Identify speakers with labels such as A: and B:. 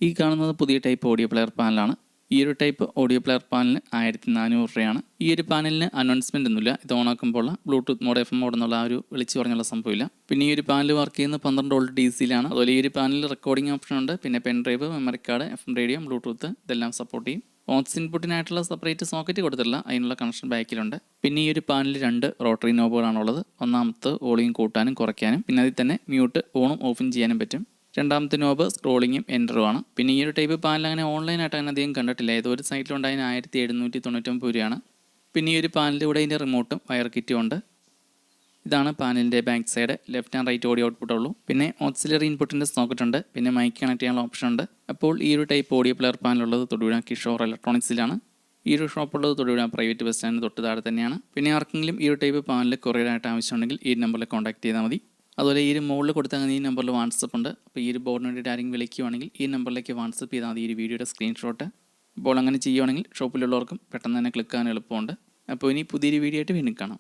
A: ഈ കാണുന്നത് പുതിയ ടൈപ്പ് ഓഡിയോ പ്ലെയർ പാനലാണ്. ഈ ഒരു ടൈപ്പ് ഓഡിയോ പ്ലെയർ പാനലിന് 1400 രൂപയാണ്. ഈ ഒരു പാനലിന് അനൗൺസ്മെൻ്റ് ഒന്നുമില്ല. ഇത് ഓണാക്കുമ്പോൾ ബ്ലൂടൂത്ത് മോഡ് FM മോഡ് എന്നുള്ള ആ ഒരു വിളിച്ചു പറഞ്ഞുള്ള സംഭവമില്ല. പിന്നെ ഈ ഒരു പാനൽ വർക്ക് ചെയ്യുന്ന 12 വോൾട്ട് DC-യിലാണ്. അതുപോലെ ഈ ഒരു പാനലിൽ റെക്കോർഡിംഗ് ഓപ്ഷൻ ഉണ്ട്. പിന്നെ pen drive, memory card, FM radio, Bluetooth ഇതെല്ലാം സപ്പോർട്ട് ചെയ്യും. ഓക്സ് ഇൻപുട്ടിനായിട്ടുള്ള സെപ്പറേറ്റ് സോക്കറ്റ് കൊടുത്തിട്ടില്ല, അതിനുള്ള കണക്ഷൻ ബാക്കിലുണ്ട്. പിന്നെ ഈ ഒരു പാനലിൽ 2 റോട്ടറി നോബുകളാണുള്ളത്. ഒന്നാമത്തെ വോളിയം കൂട്ടാനും കുറയ്ക്കാനും, പിന്നെ അതിൽ തന്നെ മ്യൂട്ട് ഓണും ഓഫും ചെയ്യാനും പറ്റും. രണ്ടാമത്തെ നോബ് സ്ക്രോളിങ്ങും എൻ്ററുമാണ്. പിന്നെ ഈ ഒരു ടൈപ്പ് പാനൽ അങ്ങനെ ഓൺലൈനായിട്ട് അങ്ങനെ അധികം കണ്ടിട്ടില്ല. ഏതോ ഒരു സൈറ്റിലുണ്ടായതിന് 1799 രൂപയാണ്. പിന്നെ ഈ ഒരു പാനലിൻ്റെ കൂടെ അതിൻ്റെ റിമോട്ടും വയർ കിറ്റും ഉണ്ട്. ഇതാണ് പാനലിൻ്റെ back side. Left and right audio output ഉള്ളൂ. പിന്നെ ഓക്സിലറി ഇൻപുട്ടിൻ്റെ സോക്കറ്റ് ഉണ്ട്. പിന്നെ മൈക്ക് കണക്ട് ചെയ്യാനുള്ള ഓപ്ഷൻ ഉണ്ട്. അപ്പോൾ ഈ ഒരു ടൈപ്പ് ഓഡിയോ പ്ലെയർ പാനലുള്ളത് തൊടുപുഴ കിഷോർ ഇലക്ട്രോണിക്സിലാണ്. ഈ ഒരു ഷോപ്പുള്ളത് തൊടുപുഴ പ്രൈവറ്റ് ബസ് സ്റ്റാൻഡിന് തൊട്ട് താഴെ തന്നെയാണ്. പിന്നെ ആർക്കെങ്കിലും ഈ ഒരു ടൈപ്പ് പാനൽ കൊറിയറായിട്ട് ആവശ്യമുണ്ടെങ്കിൽ ഈ നമ്പറിൽ കോൺടാക്ട് ചെയ്താൽ മതി. അതുപോലെ ഈ ഒരു മുകളിൽ കൊടുത്താൽ ഈ നമ്പറിൽ വാട്സപ്പ് ഉണ്ട്. അപ്പോൾ ഈ ഒരു ബോർഡിന് വേണ്ടിയിട്ട് ആരെങ്കിലും വിളിക്കുകയാണെങ്കിൽ ഈ നമ്പറിലേക്ക് വാട്സപ്പ് ചെയ്താൽ മതി ഈ ഒരു വീഡിയോയുടെ സ്ക്രീൻഷോട്ട്. അപ്പോൾ അങ്ങനെ ചെയ്യുവാണെങ്കിൽ ഷോപ്പിലുള്ളവർക്കും പെട്ടെന്ന് തന്നെ ക്ലിക്ക് ചെയ്യാൻ എളുപ്പമുണ്ട്. അപ്പോൾ ഇനി പുതിയൊരു വീഡിയോ ആയിട്ട് വീണ്ടും കാണാം.